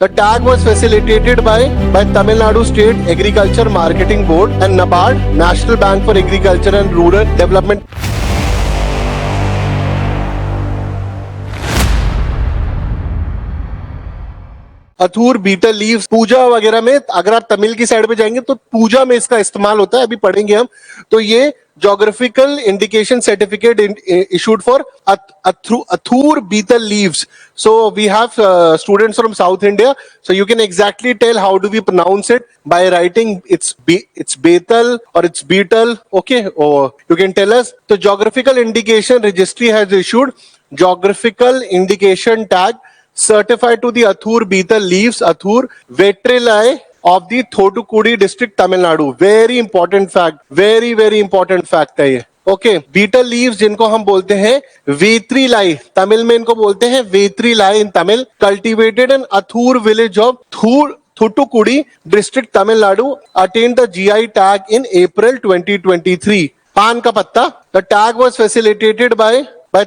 The tag was facilitated by Tamil Nadu State Agriculture Marketing Board and NABARD, National Bank for Agriculture and Rural Development. Athur, betel leaves, पूजा वगैरह में, अगर आप तमिल की side पे जाएंगे तो पूजा में इसका इस्तेमाल होता है, अभी पढ़ेंगे हम। तो ये geographical indication certificate issued for Athur betel leaves. So we have students from South India, so you can exactly tell how do we pronounce it by writing it's betel or it's beetle, okay, or you can tell us. So geographical indication registry has issued geographical indication tag certified to the Athur betel leaves, Athur vetrillae of the Thotukudi district, Tamil Nadu. Very important fact, very important fact है ये। Okay, betel leaves जिनको हम बोलते हैं वेत्रिलाई, तमिल में इनको बोलते हैं vettrilai in Tamil, cultivated in Athur village of Thoothukudi district, Tamil Nadu, attained the GI tag in April 2023। पान का पत्ता, the tag was facilitated by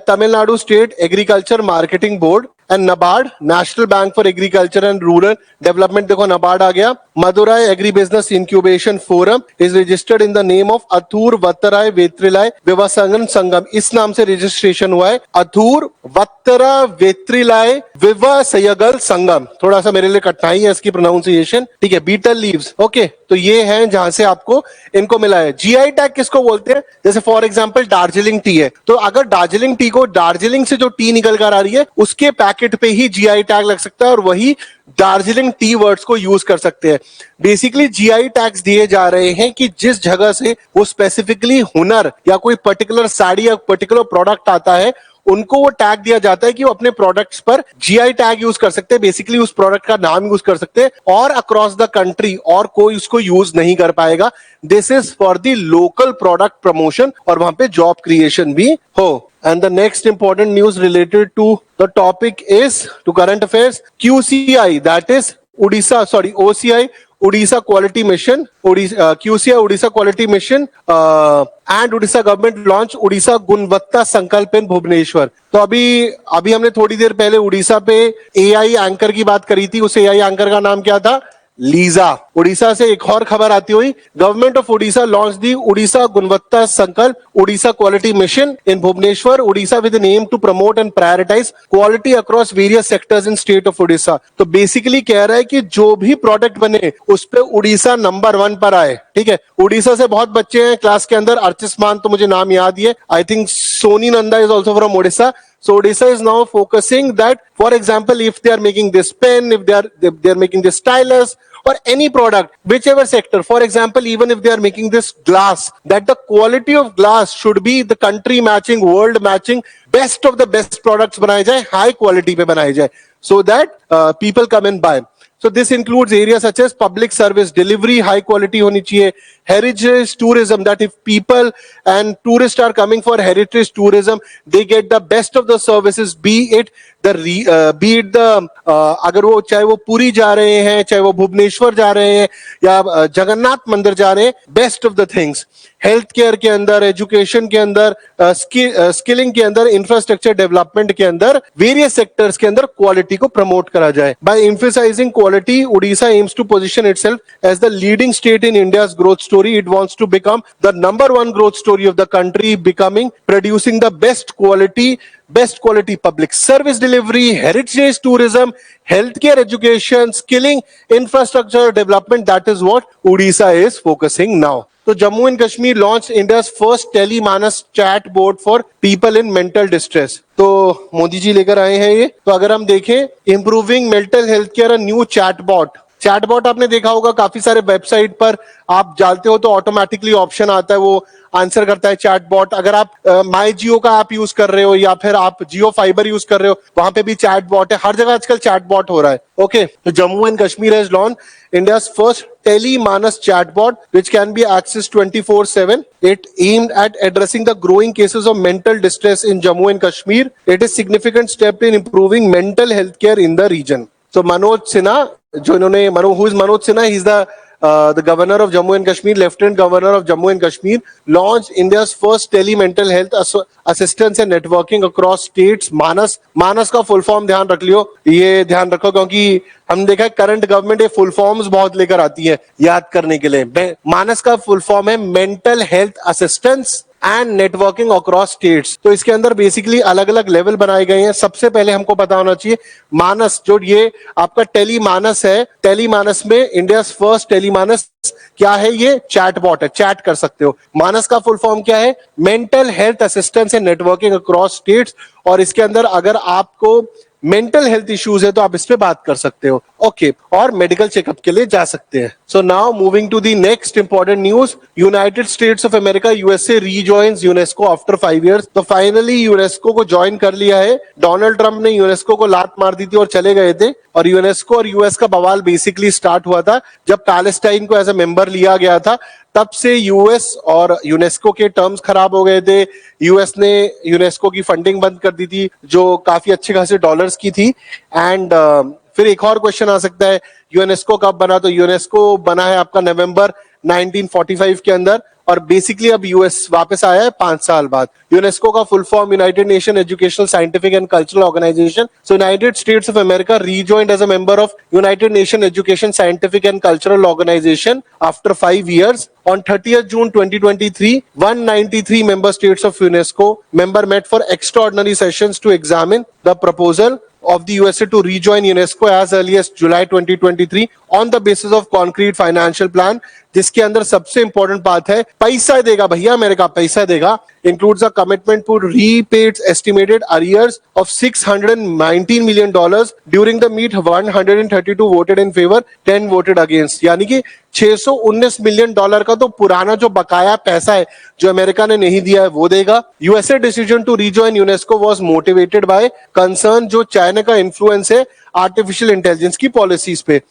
Tamil Nadu state agriculture marketing board and NABARD, National Bank for Agriculture and Rural Development, देखो NABARD आ गया। Madurai Agri Business Incubation Forum is registered in the name of Athur Vattarai Vetrilai Vivasangan Sangam, इस नाम से registration हुआ है, अथूर वत्तरा वेत्रिलाई विवासयगल संगम। थोड़ा सा मेरे लिए कठिनाई है इसकी प्रोनाउंसिएशन, ठीक है। बीटल लीव्स, ओके, तो ये हैं जहां से आपको इनको मिला है। GI टैग किसको बोलते हैं? जैसे फॉर एग्जांपल दार्जिलिंग टी है, तो अगर दार्जिलिंग टी को, दार्जिलिंग से जो टी निकल कर आ रही है उसके पैकेट पे ही GI टैग लग सकता है और वही दार्जिलिंग टी वर्ड्स को यूज कर सकते हैं। बेसिकली GI टैग्स दिए जा रहे हैं कि जिस जगह से वो स्पेसिफिकली हुनर या कोई पर्टिकुलर साड़ी या पर्टिकुलर प्रोडक्ट आता है, उनको वो टैग दिया जाता है कि वो अपने प्रोडक्ट्स पर GI टैग यूज कर सकते हैं, बेसिकली उस प्रोडक्ट का नाम यूज कर सकते हैं और अक्रॉस द कंट्री और कोई उसको यूज नहीं कर पाएगा। This is for the local product promotion और वहां पे जॉब क्रिएशन भी हो। And the next important news related to the topic is to current affairs. QCI, that is OCI, Odisha Quality Mission, QCI Odisha Quality Mission, and Odisha government launch Odisha गुणवत्ता संकल्प in Bhubaneswar. तो अभी हमने थोड़ी देर पहले उड़ीसा पे AI एंकर की बात करी थी, उस AI एंकर का नाम क्या था? लीजा। उड़ीसा से एक और खबर आती हुई, government of Orissa launch the Orissa Gunvatta Sankalp Orissa quality mission in Bhubaneswar, Orissa with an aim to promote and prioritise quality across various sectors in state of Orissa. तो बेसिकली कह रहा है कि जो भी प्रोडक्ट बने उस पे उड़ीसा नंबर 1 पर आए, ठीक है। उड़ीसा से बहुत बच्चे हैं क्लास के अंदर, अर्चिस्मान तो मुझे नाम याद ही है, I think Soni Nanda is also from Orissa. So Odisha is now focusing that, for example, if they are making this pen, if they are making this stylus or any product, whichever sector, for example, even if they are making this glass, that the quality of glass should be the country matching, world matching, best of the best products बनाए जाए, high quality पे बनाए जाए, so that people come and buy. So this includes areas such as public service delivery, high quality होनी चाहिए, heritage tourism, that if people and tourists are coming for heritage tourism, they get the best of the services, be it अगर वो चाहे वो पुरी जा रहे हैं, चाहे वो भुवनेश्वर जा रहे हैं या जगन्नाथ मंदिर जा रहे हैं, best of the things. Health care के अंदर, एजुकेशन के अंदर, स्किलिंग के अंदर, इंफ्रास्ट्रक्चर डेवलपमेंट के अंदर, वेरियस सेक्टर्स के अंदर क्वालिटी को प्रमोट करा जाए। By emphasising quality, Orissa aims to position itself as the leading state in India's growth story. It wants to become the number 1 growth story of the country, becoming producing the best quality public service delivery, heritage tourism, healthcare, education, skilling, infrastructure development. That is what Odisha is focusing now. So Jammu and Kashmir launched India's first telemanas chat board for people in mental distress. तो मोदी जी लेकर आए हैं ये। तो अगर हम देखें, improving mental health care, a new chatbot. Chatbot आपने देखा होगा, काफी सारे वेबसाइट पर आप डालते हो तो ऑटोमेटिकली ऑप्शन आता है, वो आंसर करता है चैटबॉट। अगर आप माई जियो का ऐप यूज कर रहे हो या फिर आप जियो फाइबर यूज कर रहे हो, वहां पे भी चैटबॉट है। हर जगह आजकल चैटबॉट हो रहा है। ओके, तो Jammu and Kashmir has launched India's first Tele MANAS chatbot which can be access 24/7. It aimed at addressing the growing cases of mental distress in Jammu and Kashmir. It is significant step in improving mental health care in the region. So Manoj Sinha, जो इन्होंने, who is Manoj Sinha? He is the the governor of Jammu and Kashmir, Lieutenant Governor of Jammu and Kashmir, launched India's first tele-mental health assistance and networking across states. मानस का full form ध्यान रख लियो, ये ध्यान रखो, क्योंकि हम देखा है करंट गवर्नमेंट ये फुल फॉर्म्स बहुत लेकर आती है याद करने के लिए। मानस का फुल फॉर्म है mental health assistance and networking across states. तो इसके अंदर बेसिकली अलग अलग लेवल बनाए गए हैं। सबसे पहले हमको पता होना चाहिए मानस, जो ये आपका टेलीमानस है, टेलीमानस में इंडिया फर्स्ट टेलीमानस क्या है, ये चैटबॉट है, चैट कर सकते हो। मानस का फुल फॉर्म क्या है, mental health assistance and networking across states. और इसके अंदर अगर आपको मेंटल हेल्थ इश्यूज है तो आप इस पे बात कर सकते हो, ओके, और मेडिकल चेकअप के लिए जा सकते हैं। So now moving to the next important news, United States of America USA rejoins UNESCO after 5 years। तो फाइनली यूनेस्को को ज्वाइन कर लिया है। डोनाल्ड ट्रंप ने यूनेस्को को लात मार दी थी और चले गए थे, और यूनेस्को और यूएस का बवाल बेसिकली स्टार्ट हुआ था जब पैलेस्टाइन को एज ए मेंबर लिया गया था। तब से यूएस और यूनेस्को के टर्म्स खराब हो गए थे। यूएस ने यूनेस्को की फंडिंग बंद कर दी थी जो काफी अच्छे खासे डॉलर्स की थी। एंड फिर एक और क्वेश्चन आ सकता है यूनेस्को कब बना, तो यूनेस्को बना है आपका नवंबर 1945 के अंदर, और बेसिकली अब यूएस वापस आया है 5 साल बाद। यूनेस्को का full form United Nation Educational Scientific and Cultural Organisation. So United States of America rejoined as a member of United Nation Education Scientific and Cultural Organisation after 5 years। On 30th June 2023, 193 member states of UNESCO member met for extraordinary sessions to examine the proposal of the USA to rejoin UNESCO as early as July 2023 on the basis of concrete financial plan, जिसके अंदर सबसे important बात है पैसा देगा भैया, America पैसा देगा। includes a commitment to repay its estimated arrears of $619 million during the meet। 132 voted in favor, 10 voted against। यानी कि $619 मिलियन का तो पुराना जो बकाया पैसा है जो अमेरिका ने नहीं दिया है वो देगा। USA decision to rejoin UNESCO was motivated by concern जो चाइना का इन्फ्लुएंस है आर्टिफिशियल इंटेलिजेंस की पॉलिसीज पे।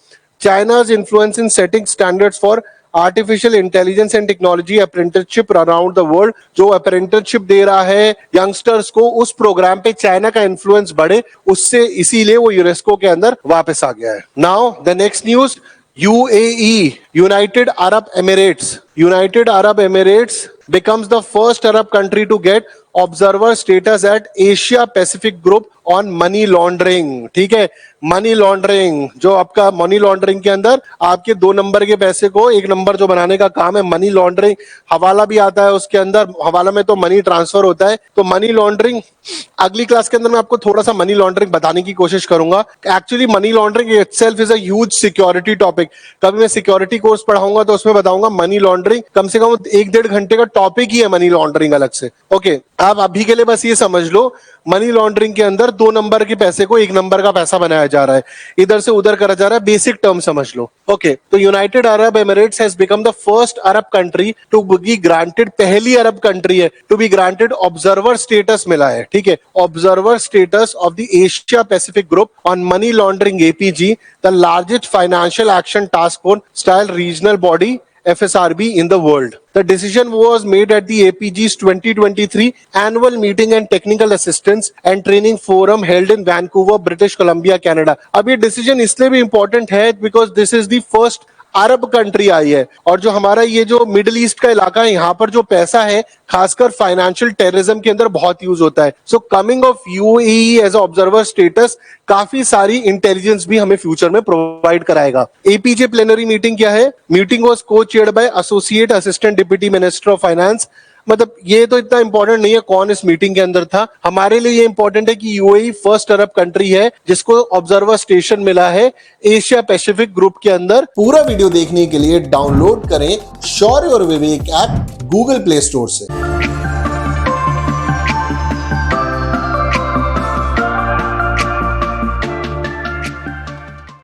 China's influence in setting standards for artificial intelligence and technology apprenticeship around the world, जो अप्रेंटिसशिप दे रहा है यंगस्टर्स को, उस प्रोग्राम पे चाइना का इन्फ्लुएंस बढ़े, उससे इसीलिए वो यूनेस्को के अंदर वापस आ गया है। Now the next news, UAE, United Arab Emirates. United Arab Emirates becomes the first Arab country to get observer status at Asia Pacific Group on money laundering। ठीक है, मनी लॉन्ड्रिंग, जो आपका मनी लॉन्ड्रिंग के अंदर आपके 2 number के पैसे को 1 नंबर जो बनाने का काम है, मनी लॉन्ड्रिंग। हवाला भी आता है उसके अंदर, हवाला में तो मनी ट्रांसफर होता है। तो मनी लॉन्ड्रिंग अगली क्लास के अंदर मैं आपको थोड़ा सा मनी लॉन्ड्रिंग बताने की कोशिश करूंगा। Actually money laundering itself is a huge security topic. कभी मैं सिक्योरिटी कोर्स पढ़ाऊंगा तो उसमें बताऊंगा मनी लॉन्ड्रिंग, कम से कम 1-1.5 घंटे का टॉपिक ही है मनी लॉन्ड्रिंग अलग से। ओके, आप अभी के लिए बस ये समझ लो मनी लॉन्ड्रिंग के अंदर 2 नंबर के पैसे को 1 नंबर का पैसा बनाया जा रहा है, इधर से उधर करा जा रहा है। बेसिक टर्म समझ लो। ओके, तो United Arab Emirates has become the first Arab country to be granted, पहली अरब कंट्री है to be granted observer status मिला है। ठीक है, observer status of the Asia Pacific Group on money laundering APG, the largest financial action task force style regional body FSRB in the world। The decision was made at the APG's 2023 annual meeting and technical assistance and training forum held in Vancouver, British Columbia, Canada। अब ये decision इसलिए भी important है because this is the first Arab country I है, और जो हमारा ये जो मिडिल ईस्ट का इलाका है, यहाँ पर जो पैसा है खासकर फाइनेंशियल टेररिज्म के अंदर बहुत यूज होता है। So coming of UAE as observer status काफी सारी इंटेलिजेंस भी हमें फ्यूचर में प्रोवाइड कराएगा। APJ प्लेनरी मीटिंग क्या है? Meeting was co-chaired by associate assistant deputy minister of finance. मतलब ये तो इतना इंपॉर्टेंट नहीं है कौन इस मीटिंग के अंदर था, हमारे लिए ये इंपॉर्टेंट है कि UAE फर्स्ट अरब कंट्री है जिसको ऑब्जर्वर स्टेशन मिला है एशिया पैसिफिक ग्रुप के अंदर। पूरा वीडियो देखने के लिए डाउनलोड करें शौर्य और विवेक ऐप गूगल प्ले स्टोर से।